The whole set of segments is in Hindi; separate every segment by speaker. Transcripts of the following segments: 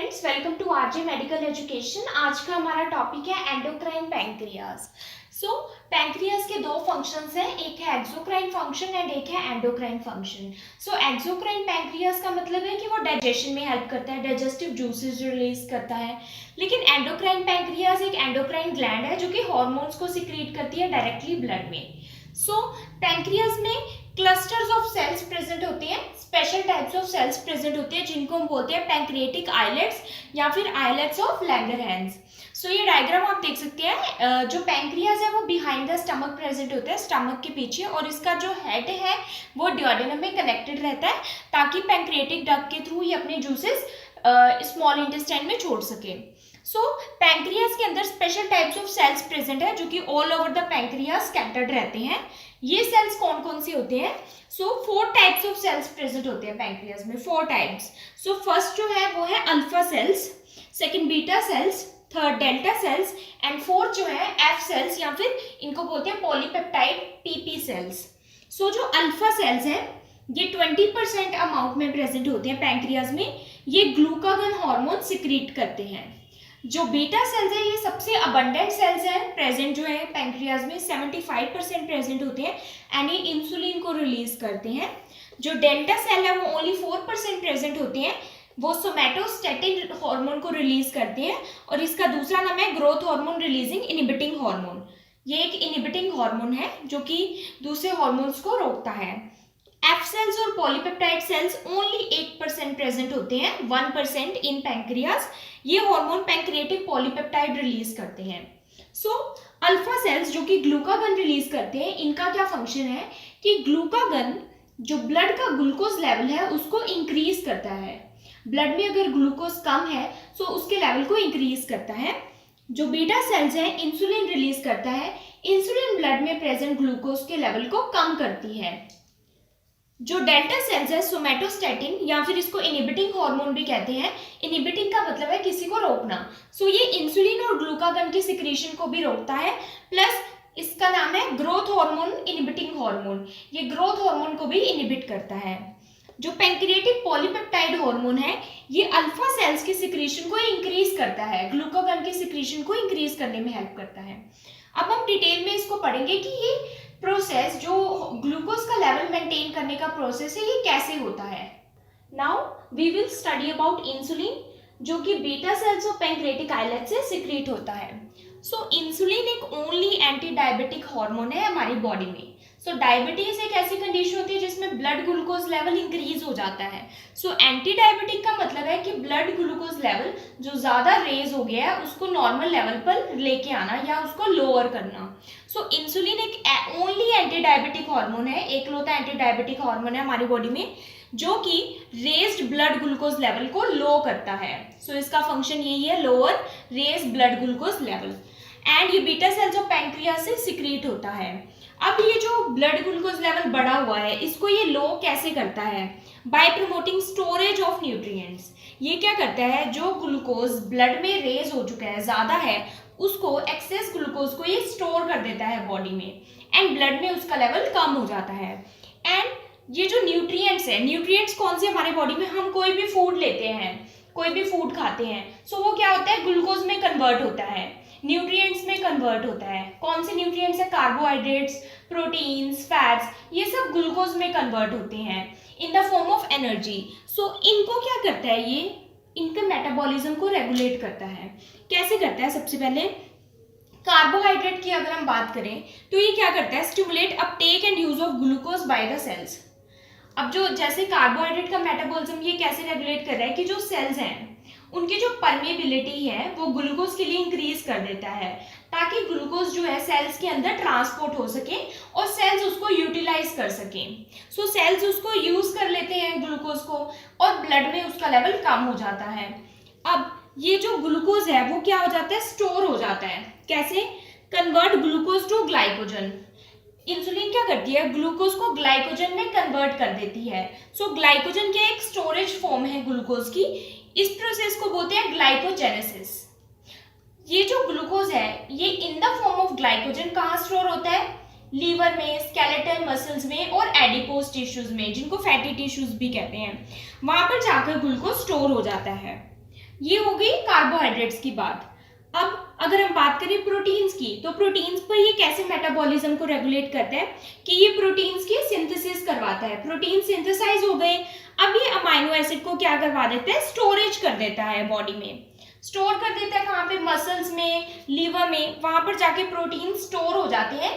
Speaker 1: Friends, welcome to RJ medical education. आज का हमारा टॉपिक है एंडोक्राइन पैंक्रियाज। पैंक्रियाज के दो फंक्शंस हैं, एक है एक्सोक्राइन फंक्शन एंड एक है एंडोक्राइन फंक्शन। एक्सोक्राइन पैंक्रियाज का मतलब है कि वो डाइजेशन में हेल्प करता है, डाइजेस्टिव जूसेस रिलीज करता है। लेकिन एंडोक्राइन पैंक्रियाज एक एंडोक्राइन ग्लैंड है जो कि हॉर्मोन्स को सिक्रीट करती है डायरेक्टली ब्लड में। पैंक्रियाज में क्लस्टर्स ऑफ सेल्स प्रेजेंट होते हैं, special types of cells present होते हैं जिनको हम बोलते हैं पैंक्रियाटिक आइलेट्स या फिर आइलेट्स ऑफ लैंगरहैंस। ये डायग्राम आप देख सकते हैं। जो पैंक्रियाज है वो बिहाइंड द स्टमक प्रेजेंट होता है, स्टमक के पीछे, और इसका जो हेड है वो ड्यूडेनम में कनेक्टेड रहता है ताकि पैंक्रियाटिक डक्ट के थ्रू ये अपने जूसेस स्मॉल इंटेस्टाइन में छोड़ सके। पैंक्रियाज के अंदर special types of cells present है जो कि all over the pancreas scattered रहते हैं। ये सेल्स कौन कौन से होते हैं? 4 टाइप्स ऑफ सेल्स प्रेजेंट होते हैं पैंक्रियाज में, 4 टाइप्स। फर्स्ट जो है वो है alpha cells, second beta cells, third delta sales and fourth जो है एफ सेल्स या फिर इनको बोलते हैं पॉलीपेप्टाइड पीपी सेल्स। जो अल्फा सेल्स हैं ये 20% अमाउंट में प्रेजेंट होते हैं पैंक्रियाज में। ये ग्लूकागन हार्मोन सिक्रीट करते हैं। जो बीटा सेल्स है ये सबसे अबंडेंट सेल्स हैं, प्रेजेंट जो है पैंक्रियाज में 75% प्रेजेंट होते हैं एंड ये इंसुलिन को रिलीज करते हैं। जो डेल्टा सेल है वो ओनली 4% प्रेजेंट होते हैं, वो सोमैटोस्टैटिन हार्मोन को रिलीज करते हैं और इसका दूसरा नाम है growth hormone releasing inhibiting hormone. ये एक इनहिबिटिंग हार्मोन है जो कि दूसरे हार्मोन्स को रोकता है। एफ सेल्स और पॉलीपेप्टाइड सेल्स ओनली 8% प्रेजेंट होते हैं, 1% इन पैंक्रियाज। ये हार्मोन पैंक्रियाटिक पॉलीपेप्टाइड रिलीज करते हैं। अल्फा सेल्स जो कि ग्लूकागन रिलीज करते हैं, इनका क्या फंक्शन है कि ग्लूकागन जो ब्लड का ग्लूकोज लेवल है उसको इंक्रीज करता है। ब्लड में अगर ग्लूकोज कम है तो उसके लेवल को इंक्रीज करता है। जो बीटा सेल्स है इंसुलिन रिलीज करता है, इंसुलिन ब्लड में प्रेजेंट ग्लूकोज के लेवल को कम करती है। जो डेल्टा सेल्स है सोमैटोस्टैटिन या फिर इसको इनहिबिटिंग हार्मोन भी कहते हैं। इनहिबिटिंग का मतलब है किसी को रोकना। ये इंसुलिन और ग्लूकागन की सिक्रीशन को भी रोकता है, प्लस इसका नाम है ग्रोथ हार्मोन इनहिबिटिंग हार्मोन। ये ग्रोथ हार्मोन को भी इनहिबिट करता है। जो पैंक्रियाटिक पॉलीपेप्टाइड हार्मोन है ये अल्फा सेल्स की सिक्रीशन को इंक्रीज करता है, ग्लूकागन की सिक्रीशन को इंक्रीज करने में हेल्प करता है। अब हम डिटेल में इसको पढ़ेंगे कि ये प्रोसेस जो ग्लूकोज का लेवल मेंटेन करने का प्रोसेस है ये कैसे होता है। Now we will study about insulin जो कि बीटा सेल्स और पैंक्रियाटिक आइलेट से सिक्रीट होता है। इंसुलिन एक ओनली एंटी डायबिटिक हार्मोन है हमारी बॉडी में। डायबिटीज एक ऐसी कंडीशन होती है जिसमें ब्लड ग्लूकोज लेवल इंक्रीज हो जाता है। एंटी डायबिटिक का मतलब है कि ब्लड ग्लूकोज लेवल जो ज्यादा रेज हो गया है उसको नॉर्मल लेवल पर लेके आना या उसको लोअर करना। इंसुलिन एक ओनली एंटी डायबिटिक हार्मोन है, एकलौता एंटी डायबिटिक हार्मोन है हमारी बॉडी में जो कि रेज्ड ब्लड ग्लूकोज लेवल को लो करता है। इसका फंक्शन यही है, lower raise blood glucose level. And ये बीटा सेल्स ऑफ पैंक्रियाज से सिक्रीट होता है। अब ये जो ब्लड ग्लूकोज लेवल बढ़ा हुआ है इसको ये लो कैसे करता है? Bye promoting storage of nutrients. ये क्या करता है, जो ग्लूकोज ब्लड में रेज हो चुका है, ज्यादा है, उसको एक्सेस ग्लूकोज को ये स्टोर कर देता है बॉडी में एंड ब्लड में उसका लेवल कम हो जाता है। एंड ये जो न्यूट्रिएंट्स है, न्यूट्रिएंट्स कौन से हमारे बॉडी में, हम कोई भी फूड लेते हैं, कोई भी फूड खाते हैं, वो क्या होता है, ग्लूकोज में कन्वर्ट होता है, न्यूट्रिएंट्स में कन्वर्ट होता है। कौन से न्यूट्रिएंट्स है? कार्बोहाइड्रेट्स, प्रोटीन्स, फैट्स, ये सब ग्लूकोज में कन्वर्ट होते हैं in the form of energy. इनको क्या करता है, ये इनके मेटाबॉलिज्म को रेगुलेट करता है। कैसे करता है? सबसे पहले कार्बोहाइड्रेट की अगर हम बात करें तो ये क्या करता है, stimulate uptake and use of glucose by the cells. अब जो जैसे कार्बोहाइड्रेट का मेटाबॉलिज्म ये कैसे रेगुलेट कर रहा है कि जो सेल्स हैं उनकी जो परमेबिलिटी है वो ग्लूकोज के लिए इंक्रीज कर देता है ताकि ग्लूकोज जो है सेल्स के अंदर ट्रांसपोर्ट हो सके और सेल्स उसको यूटिलाइज कर सकें। सेल्स उसको यूज कर लेते हैं ग्लूकोज को और ब्लड में उसका लेवल कम हो जाता है। अब ये जो ग्लूकोज है वो क्या हो जाता है, स्टोर हो जाता है। कैसे? Convert glucose to glycogen. Insulin क्या करती है, ग्लूकोज को ग्लाइकोजन में कन्वर्ट कर देती है। ग्लाइकोजन क्या एक स्टोरेज फॉर्म है ग्लूकोज की, इस प्रोसेस को बोलते हैं ग्लाइकोजेनेसिस। ये जो ग्लूकोज है ये in the form of glycogen कहाँ स्टोर होता है? लीवर में, स्केलेटल मसल्स में और एडिपोज टिश्यूज में, जिनको फैटी टिश्यूज भी कहते हैं, वहां पर जाकर ग्लूकोज स्टोर हो जाता है। ये हो गई कार्बोहाइड्रेट्स की बात। अब अगर हम बात करें प्रोटीन्स की, तो प्रोटीन्स पर ये कैसे मेटाबॉलिज्म को रेगुलेट करते हैं कि ये प्रोटीन्स की सिंथेसिस करवाता है। प्रोटीन सिंथेसाइज हो गए, अब ये अमाइनो एसिड को क्या करवा देता है, स्टोरेज कर देता है बॉडी में। स्टोर कर देता है कहाँ पे, मसल्स में, लीवर में, वहां पर जाके प्रोटीन स्टोर हो जाते हैं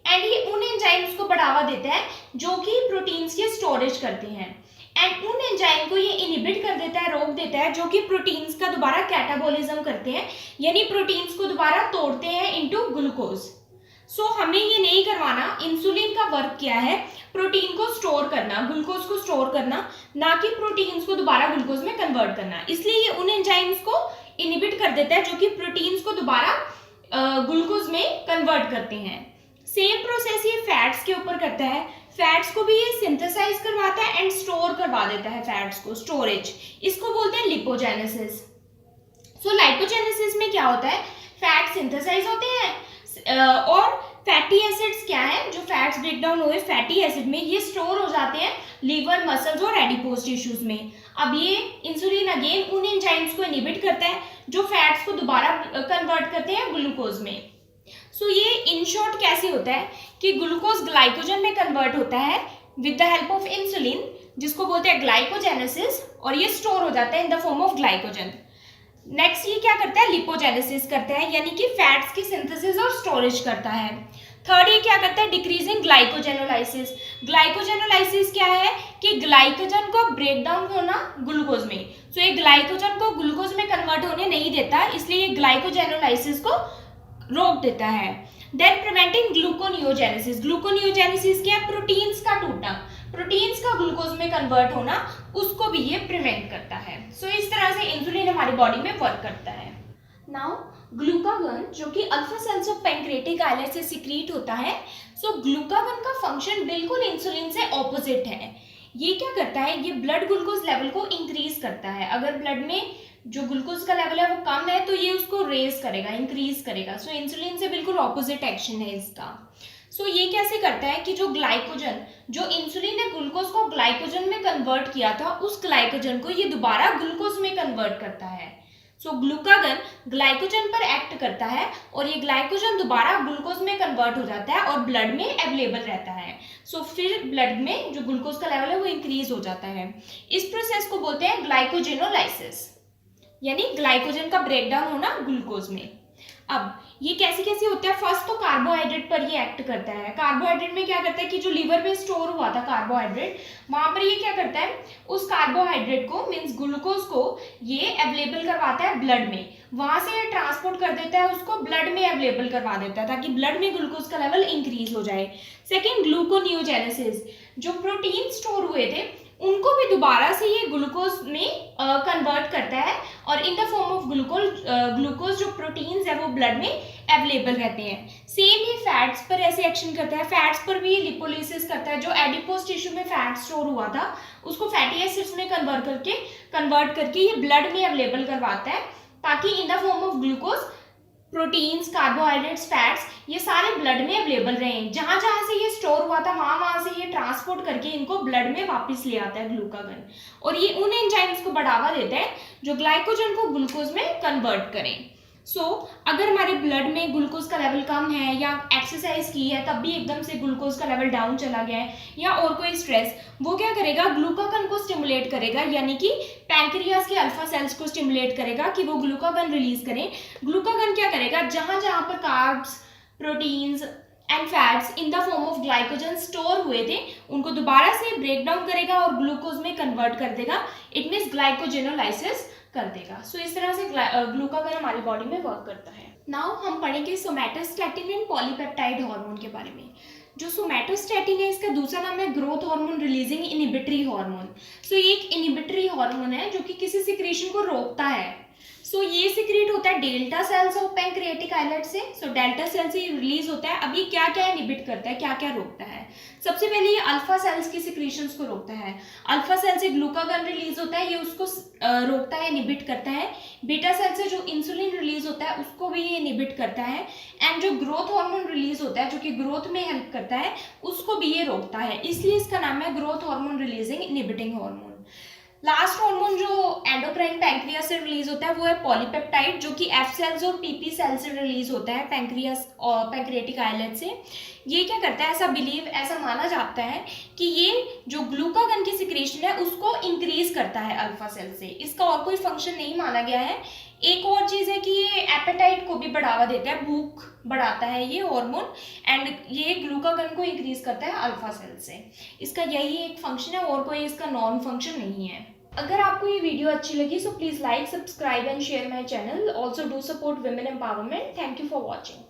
Speaker 1: एंड ये उन एंजाइम्स को बढ़ावा देता है जो कि प्रोटीन्स की स्टोरेज करते हैं एंड उन एंजाइम को ये इनहिबिट कर देता है, रोक देता है, जो कि प्रोटीन्स का दोबारा कैटाबॉलिज्म करते हैं, यानी प्रोटीन्स को दोबारा तोड़ते हैं इनटू ग्लूकोज। सो हमें ये नहीं करवाना। इंसुलिन का वर्क क्या है, प्रोटीन को स्टोर करना, ग्लूकोज को स्टोर करना, ना कि प्रोटीन्स को दोबारा ग्लूकोज में कन्वर्ट करना। इसलिए ये उन एंजाइम्स को इनहिबिट कर देता है जो कि प्रोटीन्स को दोबारा ग्लूकोज में कन्वर्ट करते हैं। सेम प्रोसेस ये फैट्स के ऊपर करता है। फैट्स को भी ये सिंथेसाइज करवाता है एंड स्टोर करवा देता है फैट्स को, स्टोरेज। इसको बोलते हैं लिपोजेनेसिस। सो लाइपोजेनेसिस में क्या होता है, फैट सिंथेसाइज होते हैं और फैटी एसिड्स क्या है, जो फैट्स ब्रेक डाउन हुए फैटी एसिड में, ये स्टोर हो जाते हैं लीवर, मसल्स और एडिपोज टिश्यूज में। अब ये इंसुलिन अगेन उन एंजाइम्स को इनहिबिट करता है जो फैट्स को दोबारा कन्वर्ट करते हैं ग्लूकोज में। सो ये इन शॉर्ट कैसे होता है कि ग्लूकोज ग्लाइकोजन में कन्वर्ट होता है with the help of insulin, जिसको बोलते हैं ग्लाइकोजेनेसिस, और ये स्टोर हो जाता है in the form of glycogen. Next ये क्या करता है, लिपोजेनेसिस करता है, यानी कि फैट्स की सिंथेसिस और स्टोरेज करता है। थर्ड ये क्या करता है, डिक्रीजिंग ग्लाइकोजेनोलाइसिस। ग्लाइकोजेनोलाइसिस क्या है कि ग्लाइकोजन को ब्रेक डाउन होना ग्लूकोज में, सो ये ग्लाइकोजन को ग्लूकोज में कन्वर्ट होने नहीं देता, इसलिए ये ग्लाइकोजेनोलाइसिस को रोक देता है। Then preventing gluconeogenesis. ग्लूकोनियोजेनेसिस क्या है, प्रोटीन्स का टूटना, प्रोटीन्स का ग्लूकोज में कन्वर्ट होना, उसको भी ये प्रिवेंट करता है। सो इस तरह से इंसुलिन हमारी बॉडी में वर्क करता है। नाउ ग्लूकागन, जो कि alpha cells of pancreatic islet से सिक्रीट होता है। सो ग्लूकागन का फंक्शन बिल्कुल इंसुलिन से ऑपोजिट है। ये क्या करता है, ये ब्लड ग्लूकोज लेवल को इंक्रीज करता है। अगर ब्लड में जो ग्लूकोज का लेवल है वो कम है तो ये उसको रेज करेगा, इंक्रीज करेगा। सो इंसुलिन से बिल्कुल ऑपोजिट एक्शन है इसका। सो ये कैसे करता है कि जो ग्लाइकोजन, जो इंसुलिन ने ग्लूकोज को ग्लाइकोजन में कन्वर्ट किया था, उस ग्लाइकोजन को ये दोबारा ग्लूकोज में कन्वर्ट करता है। सो ग्लूकागन ग्लाइकोजन पर एक्ट करता है और ये ग्लाइकोजन दोबारा ग्लूकोज में कन्वर्ट हो जाता है और ब्लड में अवेलेबल रहता है। सो फिर ब्लड में जो ग्लूकोज का लेवल है वो इंक्रीज हो जाता है। इस प्रोसेस को बोलते हैं ग्लाइकोजेनोलाइसिस, यानी ग्लाइकोजन का ब्रेकडाउन होना ग्लूकोज में। अब ये कैसे कैसे होता है, फर्स्ट तो कार्बोहाइड्रेट पर ये एक्ट करता है। कार्बोहाइड्रेट में क्या करता है कि जो लीवर में स्टोर हुआ था कार्बोहाइड्रेट, वहां पर ये क्या करता है, उस कार्बोहाइड्रेट को मीन्स ग्लूकोज को ये अवेलेबल करवाता है ब्लड में, वहां से ये ट्रांसपोर्ट कर देता है, उसको ब्लड में अवेलेबल करवा देता है ताकि ब्लड में ग्लूकोज का लेवल इंक्रीज हो जाए। सेकेंड, ग्लूकोनियोजेनेसिस, जो प्रोटीन स्टोर हुए थे उनको भी दोबारा से ये ग्लूकोज में कन्वर्ट करता है और in the form of glucose जो प्रोटीन्स है वो ब्लड में अवेलेबल रहते हैं। सेम ही फैट्स पर ऐसे एक्शन करता है। फैट्स पर भी ये लिपोलिसिस करता है। जो एडिपोज टिश्यू में फैट स्टोर हुआ था उसको फैटी एसिड्स में कन्वर्ट करके ये ब्लड में अवेलेबल करवाता है ताकि in the form of glucose proteins, carbohydrates, fats ये सारे ब्लड में अवेलेबल रहें। जहां जहां से ये स्टोर हुआ था वहां से ये ट्रांसपोर्ट करके इनको ब्लड में वापस ले आता है ग्लूकागन, और ये उन एंजाइम्स को बढ़ावा देता है जो ग्लाइकोजन को ग्लूकोज में कन्वर्ट करें। अगर हमारे ब्लड में ग्लूकोज का लेवल कम है या एक्सरसाइज की है तब भी एकदम से ग्लूकोज का लेवल डाउन चला गया है या और कोई स्ट्रेस, वो क्या करेगा, ग्लूकागन को स्टिमुलेट करेगा, यानी कि पैंक्रियाज के अल्फा सेल्स को स्टिमुलेट करेगा कि वो ग्लूकागन रिलीज करें। ग्लूकागन क्या करेगा, जहां जहां पर carbs, proteins and fats in the form of glycogen store हुए थे उनको दोबारा से ब्रेक डाउन करेगा और ग्लूकोज में कन्वर्ट कर देगा। इट मीन्स ग्लाइकोजेनोलाइसिस कर देगा। इस तरह से ग्लूकागन हमारी बॉडी में वर्क करता है। नाउ हम पढ़ेंगे सोमैटोस्टैटिन एंड पॉलीपेप्टाइड हार्मोन के बारे में। जो सोमैटोस्टैटिन है इसका दूसरा नाम है growth hormone releasing inhibitory hormone. ये एक इनहिबिटरी हार्मोन है जो कि किसी सिक्रीशन को रोकता है। ये सिक्रीट होता है delta cells of pancreatic islet से। डेल्टा सेल से रिलीज होता है। अब ये क्या क्या इनहिबिट करता है, क्या क्या रोकता है। सबसे पहले ये अल्फा सेल्स की सिक्रीशंस को रोकता है। अल्फा सेल से ग्लूकागन रिलीज होता है, ये उसको रोकता है, इनहिबिट करता है। बीटा सेल से जो इंसुलिन रिलीज होता है उसको भी ये इनहिबिट करता है। एंड जो ग्रोथ हार्मोन रिलीज होता है जो कि ग्रोथ में हेल्प करता है उसको भी ये रोकता है, इसलिए इसका नाम है growth hormone releasing inhibiting hormone. Last hormone जो एंडोक्राइन पैंक्रियास से रिलीज होता है वो है पॉलीपेप्टाइड, जो कि एफ सेल्स और पीपी सेल से रिलीज होता है पैंक्रियास और पैंक्रियाटिक आइलेट से। ये क्या करता है, ऐसा माना जाता है कि ये जो ग्लूकागन की सिक्रेशन है उसको इंक्रीज करता है अल्फा सेल से। इसका और कोई फंक्शन नहीं माना गया है। एक और चीज़ है कि ये एपेटाइट को भी बढ़ावा देता है, भूख बढ़ाता है ये हार्मोन, एंड ये ग्लूकागन को इंक्रीज करता है अल्फा सेल से। इसका यही एक फंक्शन है और कोई इसका नॉन फंक्शन नहीं है। अगर आपको ये वीडियो अच्छी लगी so please like, subscribe and share my channel. Also do support women empowerment. Thank you for watching.